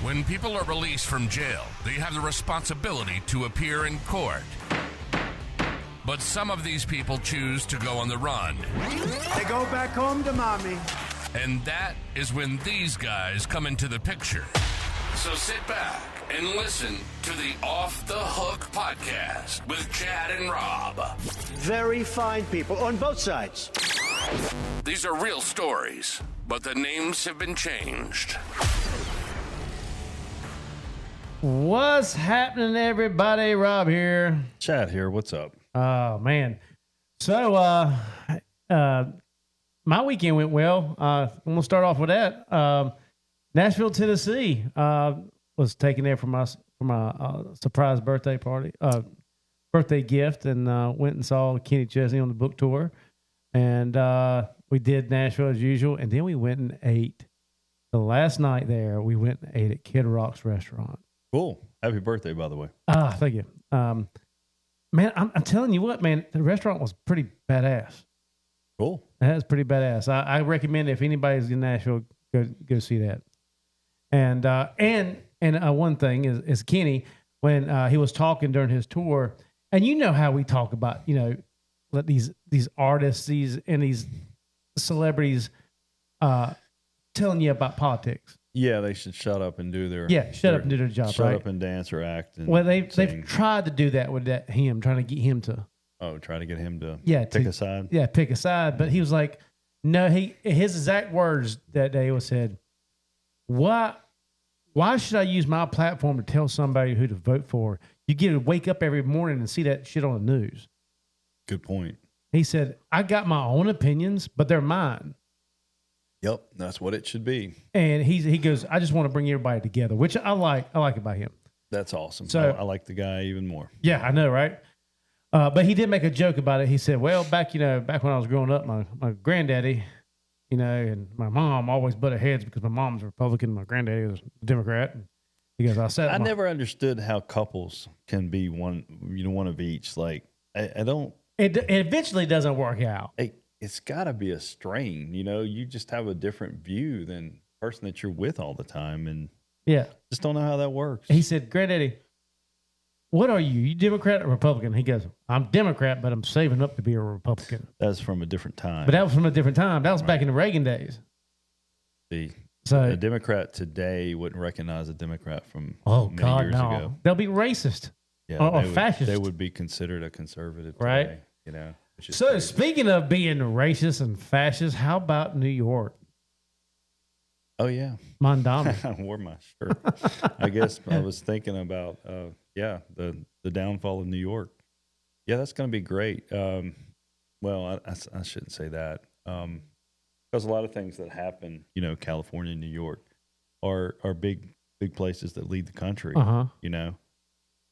When people are released from jail, they have the responsibility to appear in court. But some of these people choose to go on the run. They go back home to mommy. And that is when these guys come into the picture. So sit back and listen to the Off the Hook podcast with Chad and Rob. Very fine people on both sides. These are real stories, but the names have been changed. What's happening, everybody? Rob here. Chad here. What's up? Oh, man. So, my weekend went well. I'm going to start off with that. Nashville, Tennessee was taken there for my surprise birthday party, birthday gift, and went and saw Kenny Chesney on the book tour. And we did Nashville as usual, and then we went and ate. The last night there, we went and ate at Kid Rock's restaurant. Cool. Happy birthday, by the way. Thank you. Man, I'm telling you what, man, the restaurant was pretty badass. Cool. That was pretty badass. I recommend if anybody's in Nashville, go see that. And one thing is Kenny, when he was talking during his tour, and you know how we talk about, let these artists, these celebrities telling you about politics. Yeah, they should shut up and do their shut up and do their job. Shut right? up and dance or act. And they've tried to do that with him, trying to get him to. Oh, try to get him to pick a side. Yeah, pick a side. But he was like, no. His exact words that day was said, "Why should I use my platform to tell somebody who to vote for? You get to wake up every morning and see that shit on the news." Good point. He said, "I got my own opinions, but they're mine." Yep, that's what it should be. And he goes, "I just want to bring everybody together," which I like. I like about him. That's awesome. So I like the guy even more. Yeah, I know, right? But he did make a joke about it. He said, "Well, back when I was growing up, my granddaddy, and my mom always butted heads because my mom's a Republican, my granddaddy was a Democrat." And he goes, I never understood how couples can be one of each. Like, I don't. It eventually doesn't work out. It's got to be a strain. You just have a different view than the person that you're with all the time, and just don't know how that works. He said, "Granddaddy, what are you? You Democrat or Republican?" He goes, "I'm Democrat, but I'm saving up to be a Republican." That's from a different time. But that was from a different time. That was back in the Reagan days. So a Democrat today wouldn't recognize a Democrat from many years ago. They'll be racist or fascist. They would be considered a conservative today, right? So crazy. Speaking of being racist and fascist, how about New York? Oh yeah, Mondami. I wore my shirt. I guess I was thinking about the downfall of New York. Yeah, that's going to be great. Well, I shouldn't say that because a lot of things that happen, California and New York are big places that lead the country.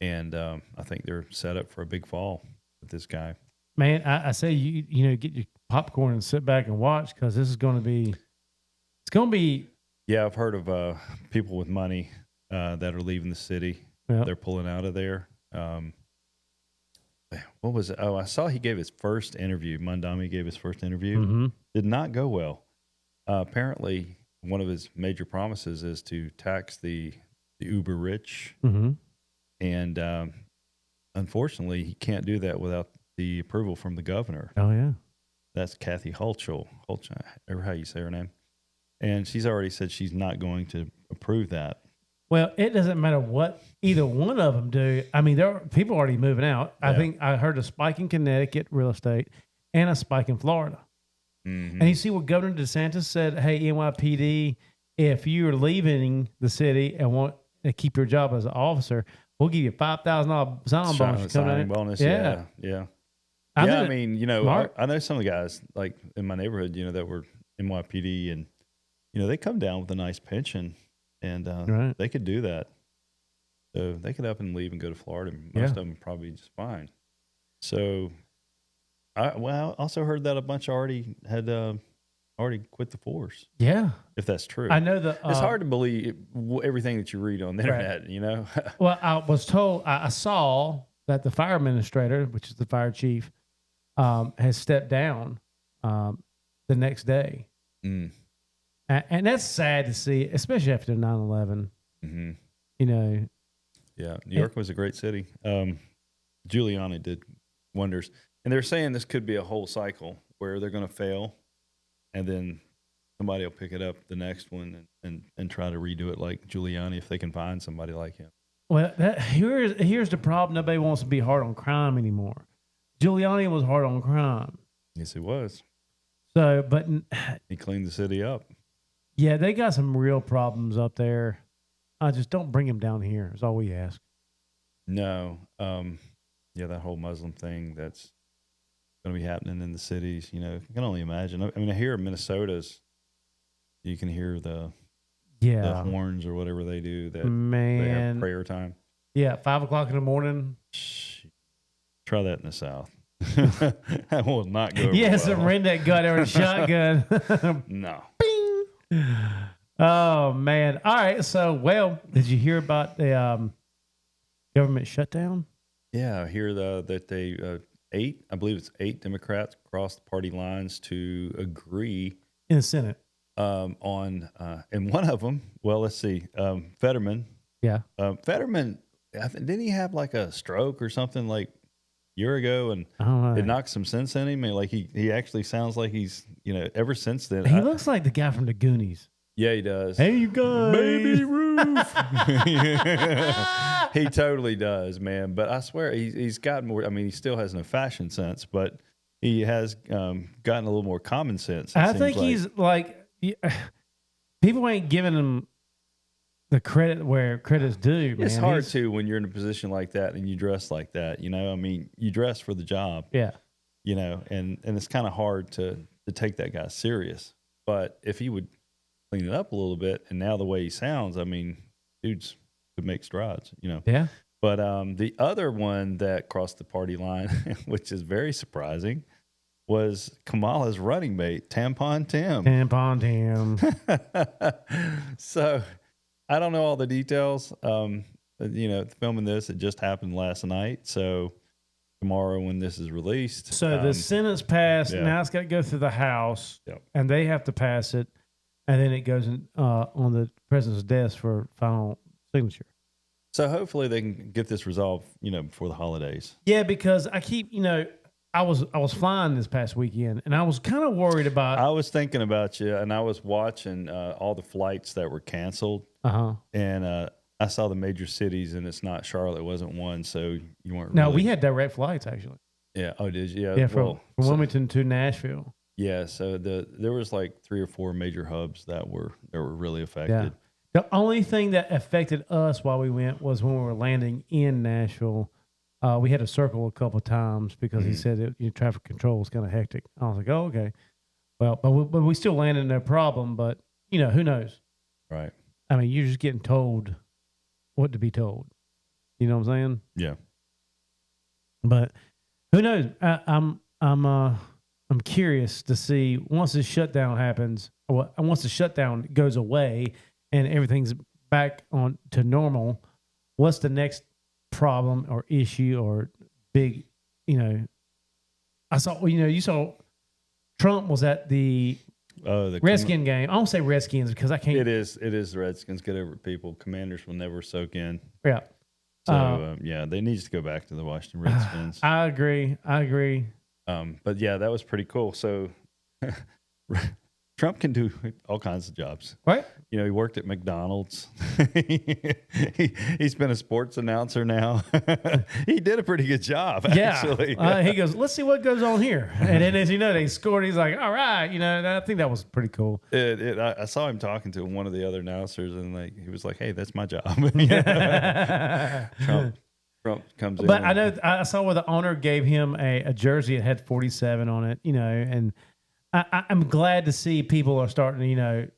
And I think they're set up for a big fall with this guy. Man, I say you get your popcorn and sit back and watch because this is going to be. It's going to be. Yeah, I've heard of people with money that are leaving the city. Yep. They're pulling out of there. What was it? Oh, I saw he gave his first interview. Mondami gave his first interview. Mm-hmm. Did not go well. Apparently, one of his major promises is to tax the uber rich. Mm-hmm. And unfortunately, he can't do that without the approval from the governor. Oh, yeah. That's Kathy Hochul, or how you say her name. And she's already said she's not going to approve that. Well, it doesn't matter what either one of them do. I mean, there are people already moving out. Yeah. I think I heard a spike in Connecticut real estate and a spike in Florida. Mm-hmm. And you see what Governor DeSantis said, hey, NYPD, if you're leaving the city and want to keep your job as an officer, we'll give you $5,000 signing bonus. Yeah. I mean, I know some of the guys like in my neighborhood, that were NYPD and, they come down with a nice pension and right. They could do that. So they could up and leave and go to Florida. Most of them probably just fine. So, I also heard that a bunch already had already quit the force. Yeah. If that's true. I know that. It's hard to believe everything that you read on the internet, Well, I was told, I saw that the fire administrator, which is the fire chief, has stepped down the next day. Mm. And that's sad to see, especially after 9/11. Mm-hmm. You know. Yeah, New York was a great city. Giuliani did wonders. And they're saying this could be a whole cycle where they're going to fail, and then somebody will pick it up the next one and try to redo it like Giuliani if they can find somebody like him. Well, here's the problem. Nobody wants to be hard on crime anymore. Giuliani was hard on crime. Yes, he was. So, but he cleaned the city up. Yeah, they got some real problems up there. I just don't bring them down here. Is all we ask. No, yeah, that whole Muslim thing that's going to be happening in the cities. You know, I can only imagine. I mean, here in Minnesota's, you can hear the horns or whatever they do. That they have prayer time. Yeah, 5 o'clock in the morning. Try that in the South. That will not go. Yeah, well. some redneck gun or a shotgun. No. Bing. Oh man! All right. So, did you hear about the government shutdown? Yeah, I hear that they I believe it's 8 Democrats crossed party lines to agree in the Senate on, and one of them. Well, let's see, Fetterman. Yeah, Fetterman. Didn't he have like a stroke or something like a year ago, and it knocked some sense in him? And like he actually sounds like he's ever since then. He looks like the guy from the Goonies. Yeah, he does. Hey, you guys, Baby Ruth. He totally does, man. But I swear he's gotten more. I mean, he still has no fashion sense, but he has gotten a little more common sense. I think he's like people ain't giving him the credit where credit's due. Man. It's hard too when you're in a position like that and you dress like that. I mean, you dress for the job. Yeah. And it's kind of hard to take that guy serious. But if he would clean it up a little bit, and now the way he sounds, I mean, dudes could make strides. Yeah. But the other one that crossed the party line, which is very surprising, was Kamala's running mate, Tampon Tim. Tampon Tim. So I don't know all the details. Filming this, it just happened last night. So tomorrow when this is released. So the Senate's passed. Yeah. Now it's got to go through the House, Yep. and they have to pass it. And then it goes on the president's desk for final signature. So hopefully they can get this resolved, before the holidays. Yeah, because I keep, I was flying this past weekend, and I was kind of worried about. I was thinking about you, and I was watching all the flights that were canceled. And I saw the major cities, and it's not Charlotte. It wasn't one, so you weren't. No, really... we had direct flights actually. Yeah. Oh, did you? Yeah, from Wilmington to Nashville. Yeah, so there was like 3 or 4 major hubs that were really affected. Yeah. The only thing that affected us while we went was when we were landing in Nashville. We had to circle a couple of times because he said traffic control was kind of hectic. I was like, oh, okay. Well, but we still landed no problem. But who knows? Right. I mean, you're just getting told what to be told. You know what I'm saying? Yeah. But who knows? I'm curious to see once the shutdown happens, or once the shutdown goes away and everything's back on to normal, what's the next problem or issue or big, I saw, you saw Trump was at the Redskin game. I don't say Redskins because I can't. It is the Redskins. Get over it, people. Commanders will never soak in. Yeah. So, they need to go back to the Washington Redskins. I agree. But yeah, that was pretty cool. So Trump can do all kinds of jobs. Right. He worked at McDonald's. He's been a sports announcer now. He did a pretty good job, actually. He goes, let's see what goes on here. And then as they scored, he's like, all right. I think that was pretty cool. I saw him talking to one of the other announcers, and he was like, hey, that's my job. Trump comes in. But I know I saw where the owner gave him a jersey that had 47 on it, and I'm glad to see people are starting to,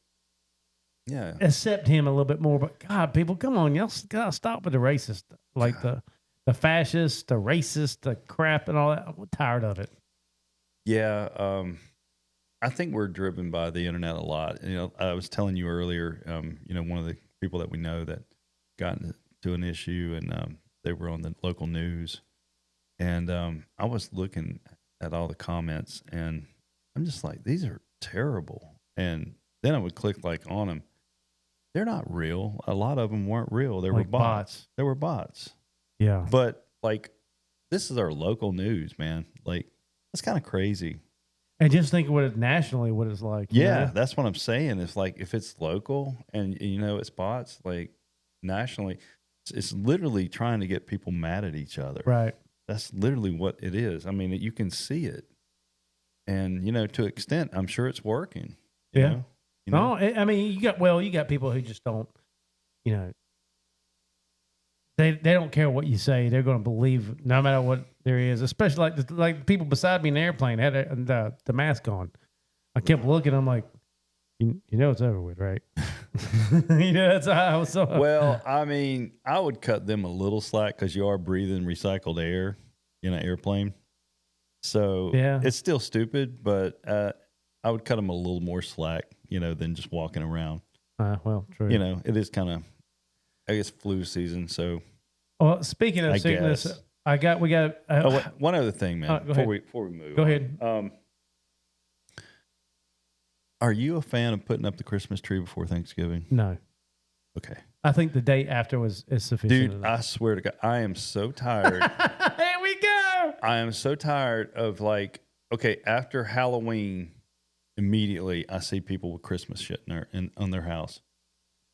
accept him a little bit more. But God, people, come on, y'all gotta stop with the racist, like the fascist, the racist, the crap and all that. I'm tired of it. Yeah, I think we're driven by the internet a lot. I was telling you earlier, one of the people that we know that got into an issue and they were on the local news, and I was looking at all the comments, and I'm just like, these are terrible. And then I would click on them, they're not real. A lot of them weren't real. They were Like bots. They were bots. Yeah. But like, this is our local news, man. Like, that's kind of crazy. And just think what it nationally, what it's like. Yeah, that's what I'm saying. It's like, if it's local and you know it's bots, like nationally, it's literally trying to get people mad at each other. Right. That's literally what it is. I mean, you can see it, and you know, to an extent, I'm sure it's working. You know? No, I mean, you got people who just don't, you know, they don't care what you say. They're going to believe no matter what there is. Especially like people beside me in the airplane had the mask on. I kept looking. I'm like, you know, it's over with, right? You know, that's how I was. Well, I mean, I would cut them a little slack because you are breathing recycled air in an airplane. So it's still stupid, but I would cut them a little more slack, you know, than just walking around. Well, true. You know, it is kind of, I guess, flu season. So, well, speaking of sickness, we got. One other thing, man. Before we move, go ahead. Are you a fan of putting up the Christmas tree before Thanksgiving? No. Okay. I think the day after is sufficient. Dude, I swear to God, I am so tired. Here we go. I am so tired of like, okay, after Halloween, immediately I see people with Christmas shit on their house.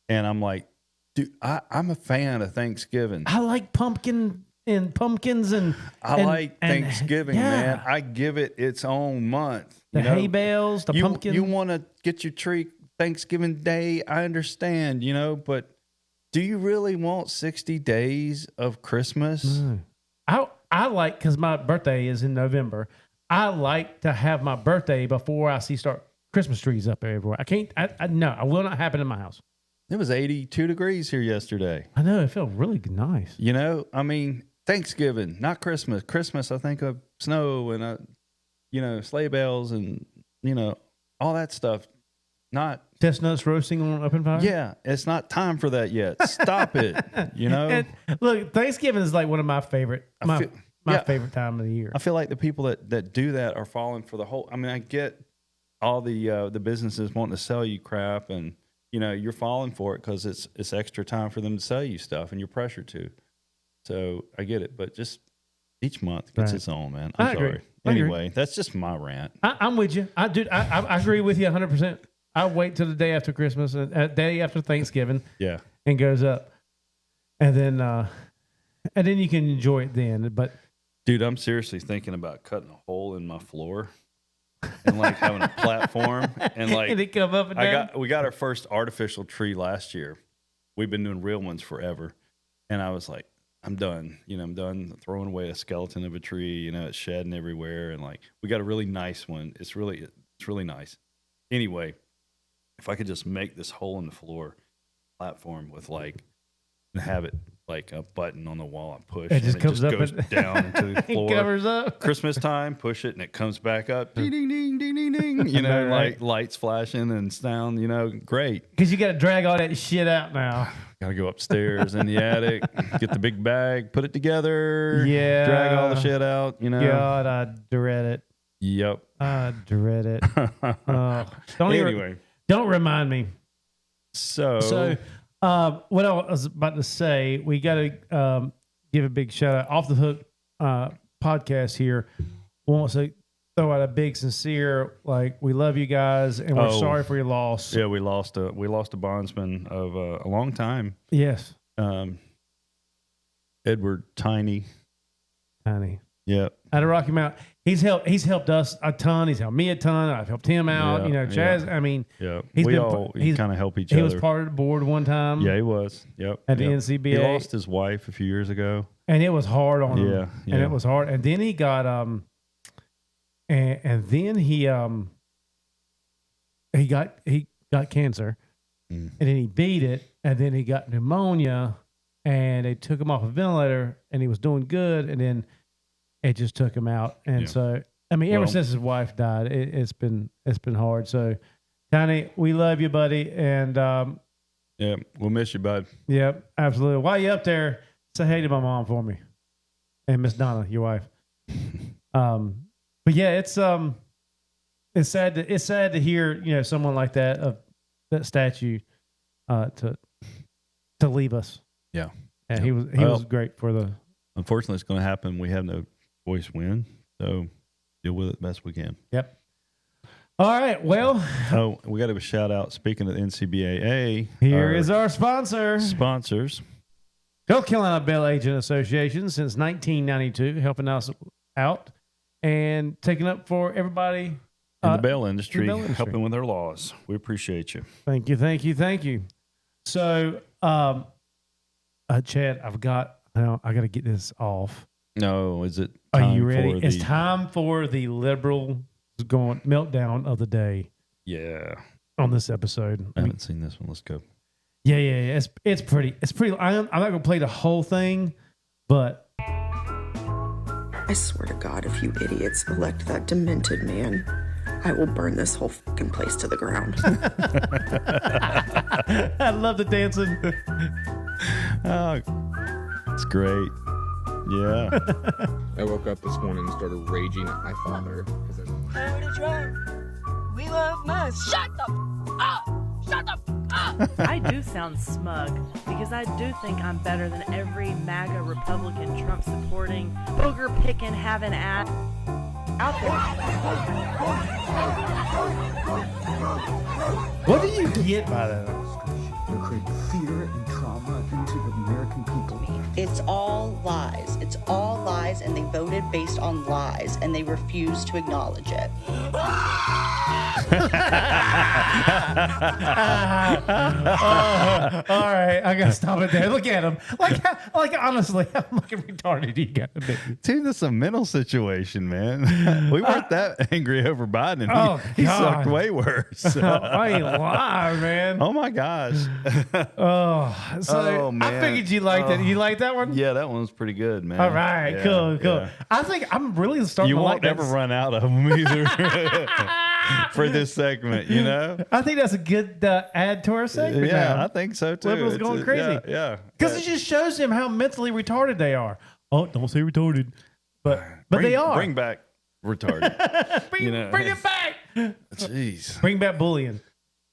And I'm like, dude, I'm a fan of Thanksgiving. I like pumpkins and I like Thanksgiving, man. I give it its own month. The hay bales, the pumpkin. You want to get your tree Thanksgiving Day, I understand, you know, but do you really want 60 days of Christmas? No. I like, because my birthday is in November, I like to have my birthday before I start Christmas trees up everywhere. No, it will not happen in my house. It was 82 degrees here yesterday. I know, it felt really nice. You know, I mean, Thanksgiving, not Christmas. Christmas, I think of snow and, you know, sleigh bells and, you know, all that stuff. Not chestnuts roasting on an open fire. Yeah, it's not time for that yet. Stop it. You know. And look, Thanksgiving is like one of my favorite. My favorite time of the year. I feel like the people that do that are falling for the whole. I mean, I get all the businesses wanting to sell you crap, and you know you're falling for it because it's extra time for them to sell you stuff, and you're pressured to. So I get it, but just each month gets its own, man. I'm sorry. Anyway, that's just my rant. I'm with you. I agree with you 100%. I wait till the day after Christmas, day after Thanksgiving. Yeah, and goes up, and then you can enjoy it then. But dude, I'm seriously thinking about cutting a hole in my floor and like having a platform and like and it come up and down. We got our first artificial tree last year. We've been doing real ones forever, and I was like, I'm done. You know, I'm done throwing away a skeleton of a tree. You know, it's shedding everywhere, and like we got a really nice one. It's really nice. Anyway. If I could just make this hole in the floor platform with like, and have it like a button on the wall, I push, it just goes down into the floor. It covers up. Christmas time, push it, and it comes back up. Ding, ding, ding, ding, ding, ding. You know, right. like lights flashing and sound. You know, great. Because you got to drag all that shit out now. Got to go upstairs in the attic, get the big bag, put it together. Yeah, drag all the shit out. You know, God, I dread it. Yep, I dread it. Anyway. Don't remind me. So what I was about to say, we got to give a big shout out. Off the Hook podcast here wants to throw out a big sincere, like, we love you guys and we're sorry for your loss. Yeah, we lost a bondsman of a long time. Yes. Edward Tiny. Yep. Out of Rocky Mount. He's helped us a ton. He's helped me a ton. I've helped him out. Yeah, you know, Chaz. Yeah. I mean, we kind of help each other. He was part of the board one time. Yeah, he was. Yep. At the NCBA. He lost his wife a few years ago, and it was hard on him. Yeah. And it was hard. And then he got and then he got cancer, and then he beat it, and then he got pneumonia, and they took him off a ventilator, and he was doing good, and then it just took him out. And so, I mean, ever since his wife died, it's been hard. So, Tiny, we love you, buddy. And, yeah, we'll miss you, bud. Yep, absolutely. While you're up there, say hey to my mom for me and Miss Donna, your wife. But yeah, it's sad to hear, you know, someone like that, of that statue, to leave us. Yeah. And he was great for the. Unfortunately, it's going to happen. We have no choice win, so deal with it best we can. Yep. All right. Well. Oh, we got to have a shout out. Speaking of NCBAA, Here is our sponsor. Sponsors. North Carolina Bail Agent Association since 1992, helping us out and taking up for everybody In the bail industry, helping with their laws. We appreciate you. Thank you. So, Chad, I got to get this off. No, is it? Are you ready? It's time for the liberal meltdown of the day. Yeah. On this episode, I haven't seen this one. Let's go. Yeah. It's pretty. I'm not gonna play the whole thing, but I swear to God, if you idiots elect that demented man, I will burn this whole fucking place to the ground. I love the dancing. Oh, it's great. Yeah. I woke up this morning and started raging at my father. Heritage Road. We love Musk. Shut the up! Shut the up! I do sound smug because I do think I'm better than every MAGA Republican Trump supporting, booger picking, having ass out there. What do you get by that? They create fear and trauma into the American people. It's all lies. It's all lies, and they voted based on lies, and they refuse to acknowledge it. All right, I gotta stop it there. Look at him. Like honestly, how fucking retarded you gotta be. Dude, this is a mental situation, man. We weren't that angry over Biden. He sucked way worse. I ain't lying, man. Oh my gosh. Man. I figured you liked it. You like that one? Yeah, that one was pretty good, man. All right, yeah, cool. Yeah. I think I'm really starting to like that. You won't ever run out of them either for this segment, you know? I think that's a good add to our segment. Yeah, now. I think so too. Liberals going crazy. Yeah. Because it just shows him how mentally retarded they are. Oh, don't say retarded. But they are. Bring back retarded. bring it back. Jeez. Bring back bullying.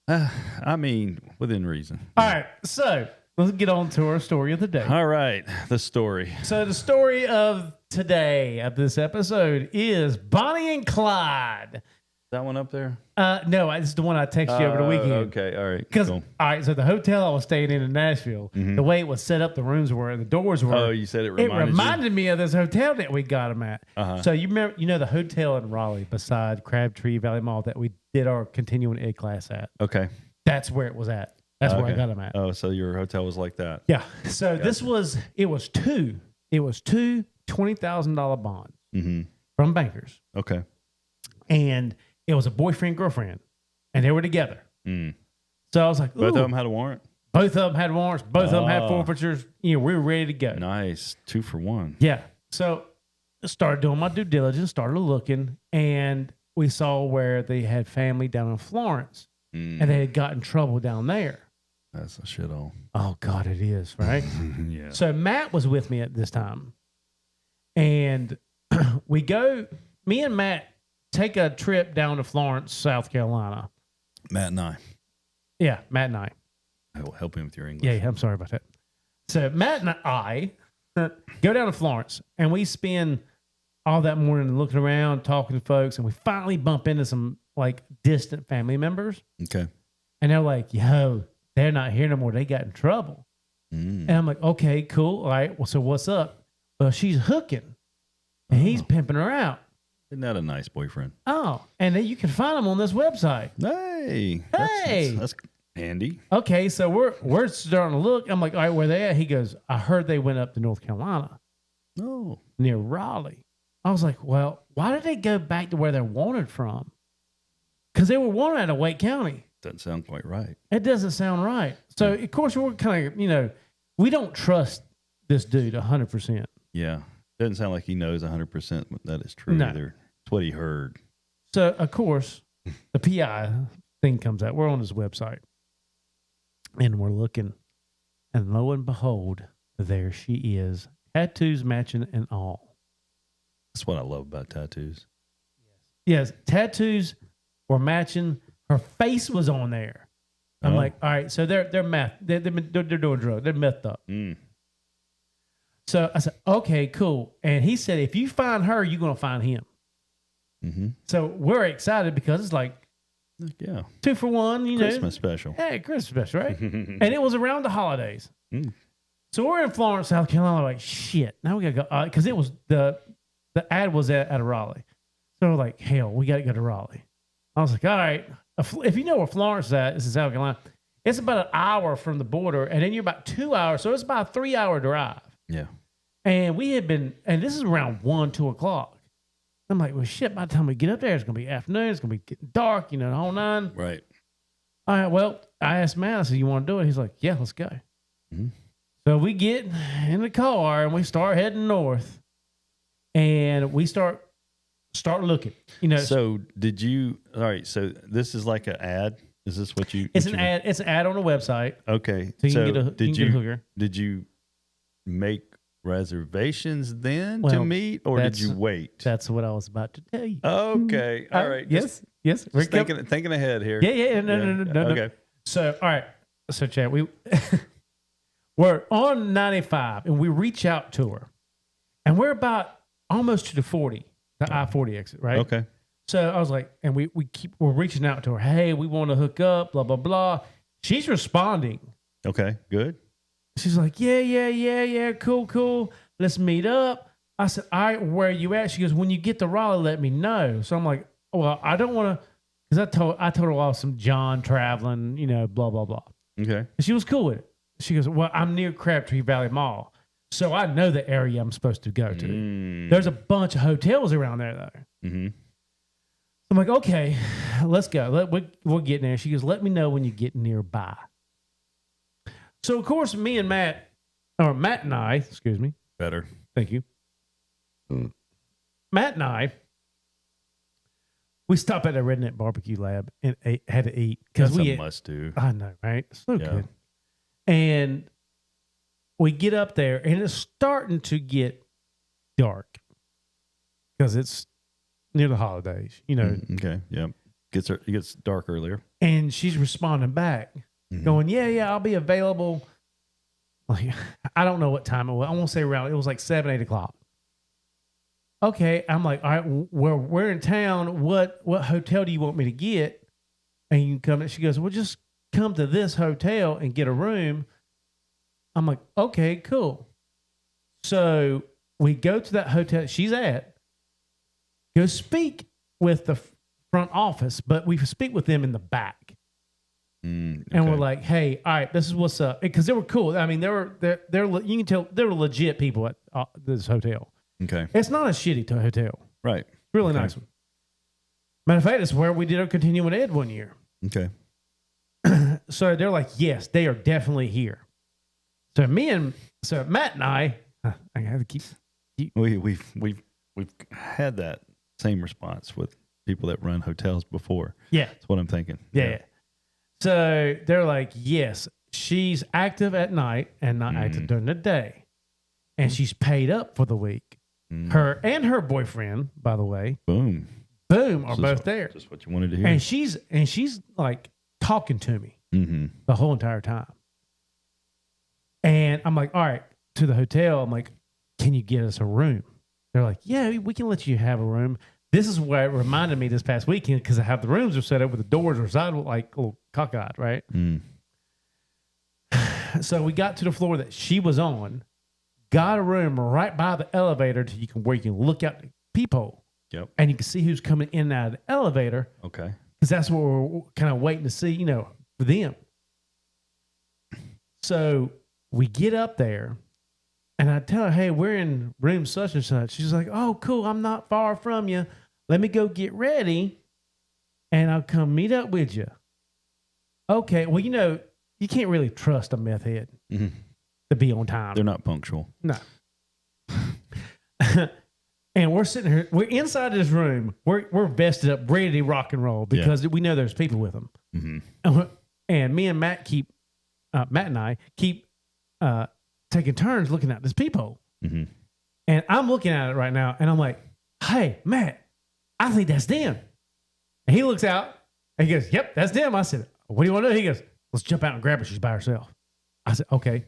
I mean, within reason. All right, so let's get on to our story of the day. All right, the story. So the story of today, of this episode, is Bonnie and Clyde. That one up there? No, it's the one I texted you over the weekend. Okay, all right. Because cool. all right, so the hotel I was staying in Nashville, the way it was set up, the rooms were, the doors were. Oh, you said it reminded me of this hotel that we got them at. So you remember, the hotel in Raleigh beside Crabtree Valley Mall that we did our continuing ed class at. Okay. That's where it was at. That's where I got them at. Oh, so your hotel was like that? Yeah. So it was two $20,000 bonds from bankers. Okay. And it was a boyfriend, girlfriend, and they were together. So I was like, ooh. Both of them had a warrant? Both of them had warrants. Both of them had forfeitures. We were ready to go. Nice. 2 for 1. Yeah. So I started doing my due diligence, started looking, and we saw where they had family down in Florence, and they had gotten in trouble down there. That's a shithole. Oh, God, it is, right? Yeah. So Matt was with me at this time, and me and Matt take a trip down to Florence, South Carolina. Matt and I. Yeah, Matt and I. I will help him with your English. Yeah, I'm sorry about that. So Matt and I go down to Florence, and we spend all that morning looking around, talking to folks, and we finally bump into some distant family members. Okay. And they're like, yo, they're not here no more. They got in trouble. And I'm like, okay, cool. All right. Well, so what's up? Well, she's hooking, and he's pimping her out. Isn't that a nice boyfriend? Oh, and then you can find them on this website. Hey. That's handy. Okay, so we're starting to look. I'm like, all right, where they at? He goes, I heard they went up to North Carolina. Oh. Near Raleigh. I was like, well, why did they go back to where they're wanted from? Because they were wanted out of Wake County. Doesn't sound quite right. It doesn't sound right. So, of course, we're kind of, we don't trust this dude 100%. Yeah. Doesn't sound like he knows 100% that is true either. It's what he heard. So, of course, the PI thing comes out. We're on his website. And we're looking. And lo and behold, there she is. Tattoos matching and all. That's what I love about tattoos. Yes, tattoos were matching. Her face was on there. I'm like, all right, so they're doing drugs. They're methed up. So I said, okay, cool. And he said, if you find her, you're going to find him. So we're excited because it's like, 2 for 1, Christmas special. Hey, Christmas special, right? And it was around the holidays. So we're in Florence, South Carolina. Like, shit, now we got to go. Because it was the ad was at Raleigh. So we're like, hell, we got to go to Raleigh. I was like, all right. If you know where Florence is at, it's in South Carolina. It's about an hour from the border, and then you're about 2 hours. So it's about a 3-hour drive. Yeah. And we had been, and this is around 1, 2 o'clock. I'm like, well, shit, by the time we get up there, it's going to be afternoon. It's going to be getting dark, the whole nine. Right. All right, well, I asked Matt, I said, you want to do it? He's like, yeah, let's go. So we get in the car, and we start heading north. And we start looking. So did you, all right, so this is like an ad? Is this what you? It's an ad. It's an ad on the website. Okay. So you can get a hooker. Did you make reservations then to meet, or did you wait? That's what I was about to tell you. Okay. All right. Yes. We're thinking ahead here. Yeah. No. Okay. So, all right. So, Chad, we're on 95, and we reach out to her, and we're about almost to the 40, the I-40 exit, right? Okay. So I was like, and we're reaching out to her. Hey, we want to hook up, blah, blah, blah. She's responding. Okay, good. She's like, yeah, cool. Let's meet up. I said, all right, where are you at? She goes, when you get to Raleigh, let me know. So I'm like, well, I don't want to, because I told her I was some John traveling, blah, blah, blah. Okay. And she was cool with it. She goes, well, I'm near Crabtree Valley Mall. So I know the area I'm supposed to go to. There's a bunch of hotels around there, though. I'm like, okay, let's go. We'll get in there. She goes, let me know when you get nearby. So, of course, Matt and I, excuse me. Better. Thank you. Matt and I, we stopped at a redneck barbecue lab and had to eat. That's a must do. I know, right? So good. And we get up there, and it's starting to get dark because it's near the holidays, Okay, yeah. It gets dark earlier. And she's responding back, going, yeah, I'll be available. Like, I don't know what time it was. I won't say around. It was like 7, 8 o'clock. Okay, I'm like, all right, we're in town. What hotel do you want me to get? And you can come in. She goes, well, just come to this hotel and get a room. I'm like, okay, cool. So we go to that hotel she's at, go speak with the front office, but we speak with them in the back. And we're like, hey, all right, this is what's up. Because they were cool. I mean, they're you can tell they were legit people at this hotel. Okay. It's not a shitty hotel. Right. Really nice one. Matter of fact, it's where we did our continuing ed one year. Okay. So they're like, yes, they are definitely here. So Matt and I have to keep. We've had that same response with people that run hotels before. Yeah. That's what I'm thinking. Yeah. So they're like, yes, she's active at night and not active during the day. And she's paid up for the week. Her and her boyfriend, by the way. Boom, are both there. Just what you wanted to hear. And she's like talking to me the whole entire time. And I'm like, all right, to the hotel. I'm like, can you get us a room? They're like, yeah, we can let you have a room. This is what it reminded me this past weekend because I have the rooms are set up with the doors or side like a little cockeyed, right? So we got to the floor that she was on, got a room right by the elevator where you can look out the peephole. Yep. And you can see who's coming in and out of the elevator. Okay. Because that's what we're kind of waiting to see, for them. So we get up there. And I tell her, hey, we're in room such and such. She's like, oh, cool. I'm not far from you. Let me go get ready, and I'll come meet up with you. Okay. Well, you can't really trust a meth head to be on time. They're not punctual. No. And we're sitting here. We're inside this room. We're vested up, ready to rock and roll because we know there's people with them. And me and Matt Matt and I keep taking turns looking at this peephole. And I'm looking at it right now, and I'm like, hey, Matt, I think that's them. And he looks out, and he goes, yep, that's them. I said, what do you want to do? He goes, let's jump out and grab her. She's by herself. I said, okay.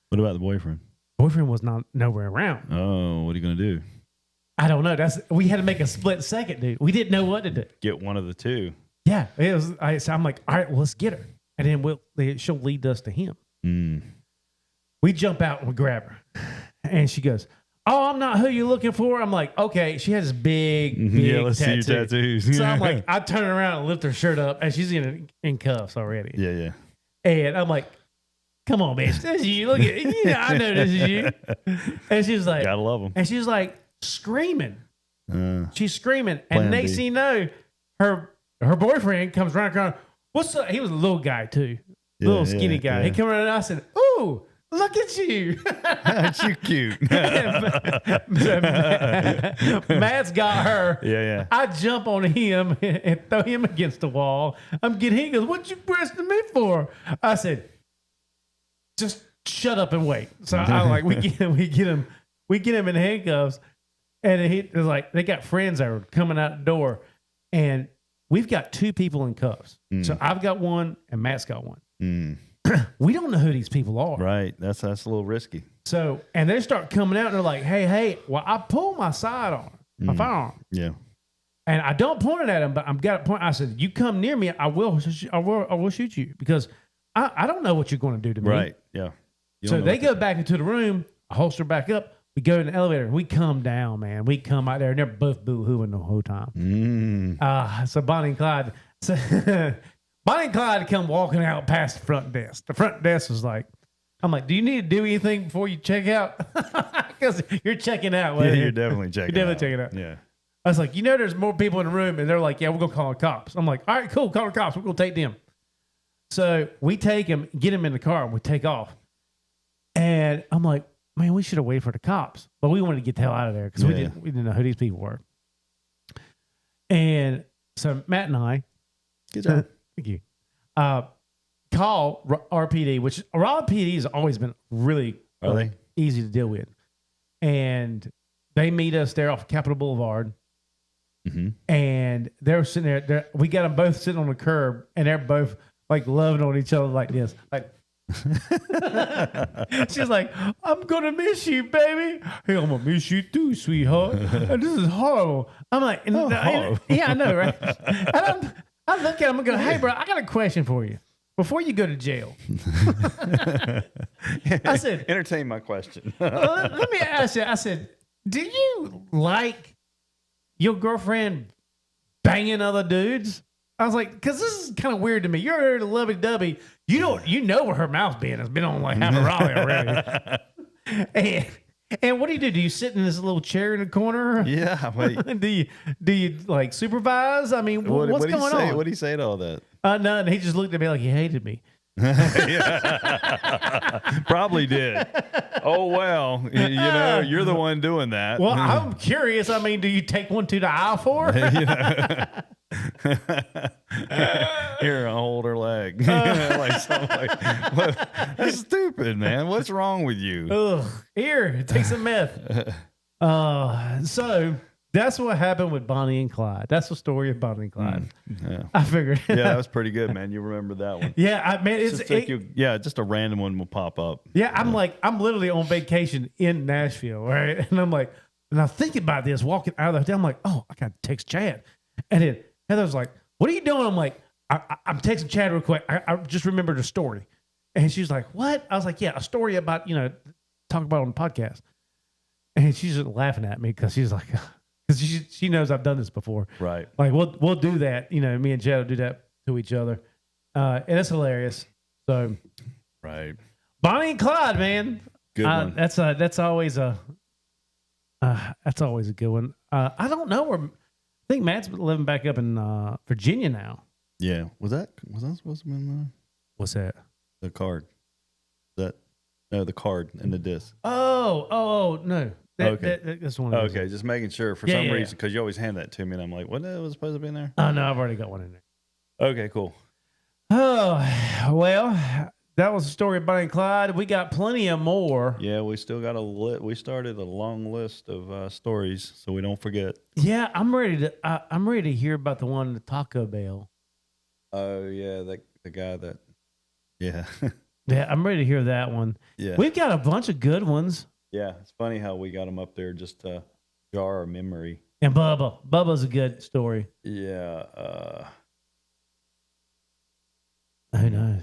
What about the boyfriend? Boyfriend was nowhere around. Oh, what are you going to do? I don't know. We had to make a split second, dude. We didn't know what to do. Get one of the two. Yeah. So I'm like, all right, well, let's get her. And then she'll lead us to him. Mm. We jump out and we grab her. And she goes, oh, I'm not who you're looking for. I'm like, okay. She has this big let's tattoo. see your tattoos. So I'm like, I turn around and lift her shirt up, and she's in cuffs already. Yeah. And I'm like, come on, bitch. This is you. Look at I know this is you. And she's like, gotta love them. And she's like screaming. She's screaming. And next thing you know, her boyfriend comes running around. What's up? He was a little guy too. Little skinny guy. He came around and I said, ooh, look at you. Aren't you cute? Matt's got her. Yeah. I jump on him and throw him against the wall. I'm getting him. He goes, what you pressing me for? I said, just shut up and wait. So I like we get him in handcuffs, and he was like, they got friends that are coming out the door, and we've got two people in cuffs. So I've got one and Matt's got one. We don't know who these people are. Right. That's a little risky. So, and they start coming out and they're like, hey, well, I pull my sidearm, my firearm. Yeah. And I don't point it at him, but I'm got a point. I said, you come near me, I will shoot you because I don't know what you're going to do to me. Right. Yeah. So they go back into the room, I holster back up, we go in the elevator, and we come down, man. We come out there, and they're both boo-hooing the whole time. So Bonnie and Clyde, Bonnie and Clyde come walking out past the front desk. The front desk was like, I'm like, do you need to do anything before you check out? Because you're checking out. Yeah, you're definitely checking out. You're definitely checking out. Yeah. I was like, there's more people in the room. And they're like, yeah, we're going to call the cops. I'm like, all right, cool, call the cops. We're going to take them. So we take him, get him in the car, and we take off. And I'm like, man, we should have waited for the cops. But we wanted to get the hell out of there because we didn't know who these people were. And so Matt and I, good job. Thank you. Call RPD, which RPD has always been really easy to deal with. And they meet us there off Capitol Boulevard. And they're sitting there. We got them both sitting on the curb, and they're both like loving on each other like this. Like, she's like, I'm going to miss you, baby. Hey, I'm going to miss you too, sweetheart. And this is horrible. I'm like, yeah, I know, right? And I look at him and go, hey, bro, I got a question for you. Before you go to jail, I said, entertain my question. Let me ask you. I said, do you like your girlfriend banging other dudes? I was like, because this is kind of weird to me. You're a lovey-dovey. You know where her mouth been. It's been on like half a Raleigh already. And what do? Do you sit in this little chair in the corner? Yeah. Wait. do you like supervise? I mean, what's going on? What did he say to all that? None. He just looked at me like he hated me. Probably did. Oh, well, you're the one doing that. Well, I'm curious. I mean, do you take one to the aisle for? Here, I'll hold her leg. Like something like, that's stupid, man. What's wrong with you? Ugh. Here, take some meth. So that's what happened with Bonnie and Clyde. That's the story of Bonnie and Clyde. Yeah. I figured. Yeah, that was pretty good, man. You remember that one? Yeah, just a random one will pop up. Yeah, I'm literally on vacation in Nashville, right? And I'm like, and I'm thinking about this, walking out of the hotel. I'm like, oh, I got to text Chad. And then Heather's like, what are you doing? I'm like, I'm texting Chad real quick. I just remembered a story. And she's like, what? I was like, yeah, a story about, talk about it on the podcast. And she's just laughing at me because she's like, because she knows I've done this before. Right. Like, we'll do that. Me and Chad will do that to each other. And it's hilarious. So, right. Bonnie and Clyde, man. Good one. That's always a good one. I don't know where. I think Matt's living back up in Virginia now. Yeah. Was that supposed to be What's that? The card. The card and the disc. Oh, no. Okay. That's one. Okay, just making sure for some reason, because you always hand that to me, and I'm like, what was supposed to be in there? Oh, no, I've already got one in there. Okay, cool. Oh, well, that was the story of Bonnie and Clyde. We got plenty of more. Yeah, we still got we started a long list of stories, so we don't forget. Yeah, I'm ready to hear about the one, the Taco Bell. Oh, yeah, the guy that Yeah. Yeah, I'm ready to hear that one. Yeah. We've got a bunch of good ones. Yeah. It's funny how we got them up there just to jar our memory. And Bubba's a good story. Yeah. Who knows?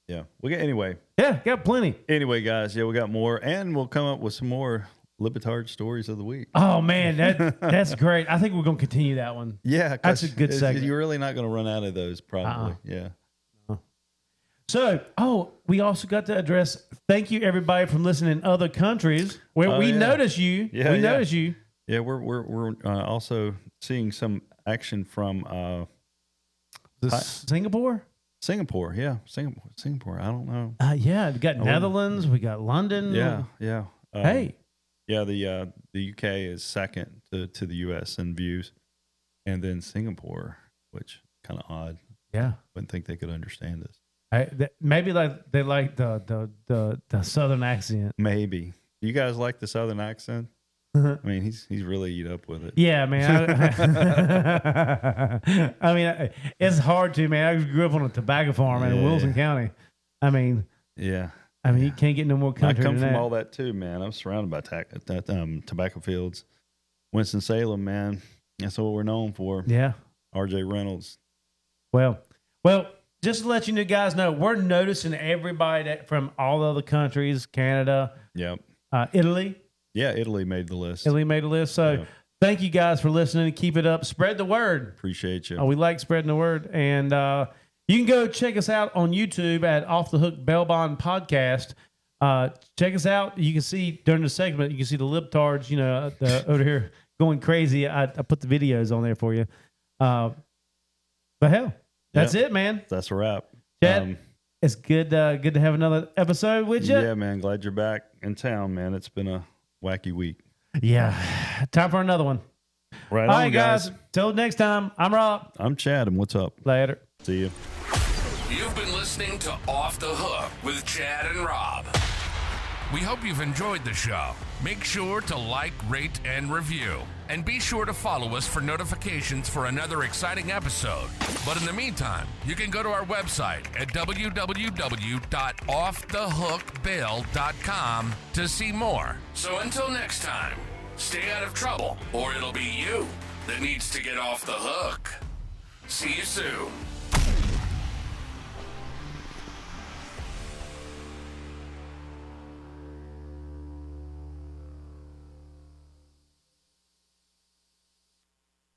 Yeah. Anyway. Yeah, got plenty. Anyway, guys. Yeah, we got more, and we'll come up with some more lighthearted stories of the week. Oh man, that's great. I think we're gonna continue that one. Yeah, that's a good segment. You're really not gonna run out of those, probably. Yeah. So, we also got to address. Thank you, everybody, from listening in other countries where we notice you. Yeah, we notice you. Yeah, we're also seeing some action from Singapore. Singapore, yeah, Singapore. I don't know. Yeah, we got Netherlands. We got London. Yeah. Hey. Yeah, the UK is second to the US in views, and then Singapore, which kind of odd. Yeah, wouldn't think they could understand us. Maybe they like the southern accent. Maybe. Do you guys like the southern accent? I mean, he's really eat up with it. Yeah, man. I mean, it's hard to, man. I grew up on a tobacco farm in Wilson County. I mean, yeah. I mean, you can't get no more country. I come than from that. all that too, man. I'm surrounded by tobacco fields. Winston-Salem, man. That's what we're known for. Yeah. R.J. Reynolds. Well, just to let you guys know, we're noticing everybody from all other countries, Canada, Yep. Italy. Yeah, Italy made the list. So thank you guys for listening. Keep it up. Spread the word. Appreciate you. We like spreading the word. And you can go check us out on YouTube at Off the Hook Bail Bond Podcast. Check us out. You can see during the segment, you can see the libtards, over here going crazy. I put the videos on there for you. But hell, that's it, man. That's a wrap. Chad, it's good to have another episode with you. Yeah, man. Glad you're back in town, man. It's been a wacky week. Yeah. Time for another one. Right All on, right, guys. Till next time, I'm Rob. I'm Chad, and what's up? Later. See you. You've been listening to Off the Hook with Chad and Rob. We hope you've enjoyed the show. Make sure to like, rate, and review. And be sure to follow us for notifications for another exciting episode. But in the meantime, you can go to our website at www.offthehookbail.com to see more. So until next time, stay out of trouble, or it'll be you that needs to get off the hook. See you soon.